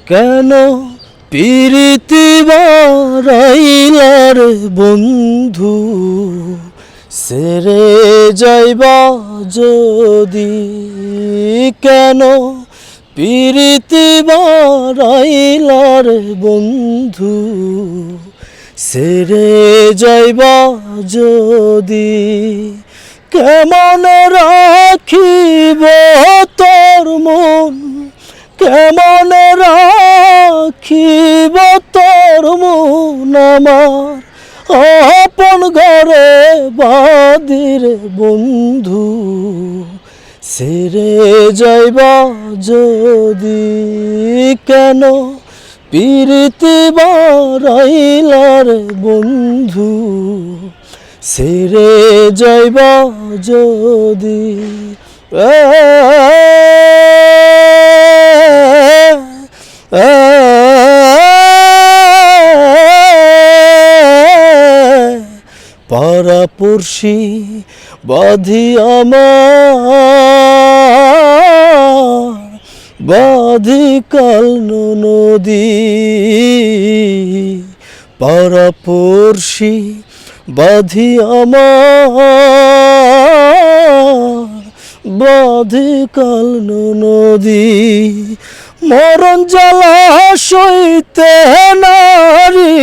কেন পিরিতি বারাইলার বন্ধু সেরে যাইবা যদি কেন পিরিতি বারাইলার বন্ধু সেরে যাইবা যদি কেমন রাখিব তোর মন কেমন রাখিব তোর মন আমার আপন ঘরে বাদির বন্ধু সেরে যাইবা যদি কেন পিরিতি বারাইলার বন্ধু সেরে যাইবা যদি পাড়াপড়শি বাঁধি আমার বাঁধি কাল নদী পাড়াপড়শি বাঁধি আমার বাঁধি কাল নদী মরণ জ্বালা সইতে নারী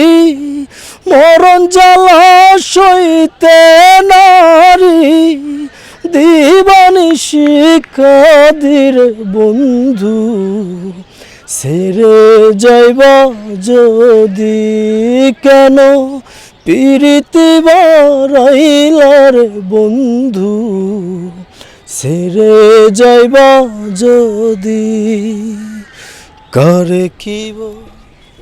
মরণ জ্বালা সইতে নারী দিবানি শিক্ষাদির বন্ধু সেরে যাইবা যদি কেন পিরিতি বারাইলার বন্ধু সেরে যাইবা যদি কারে কি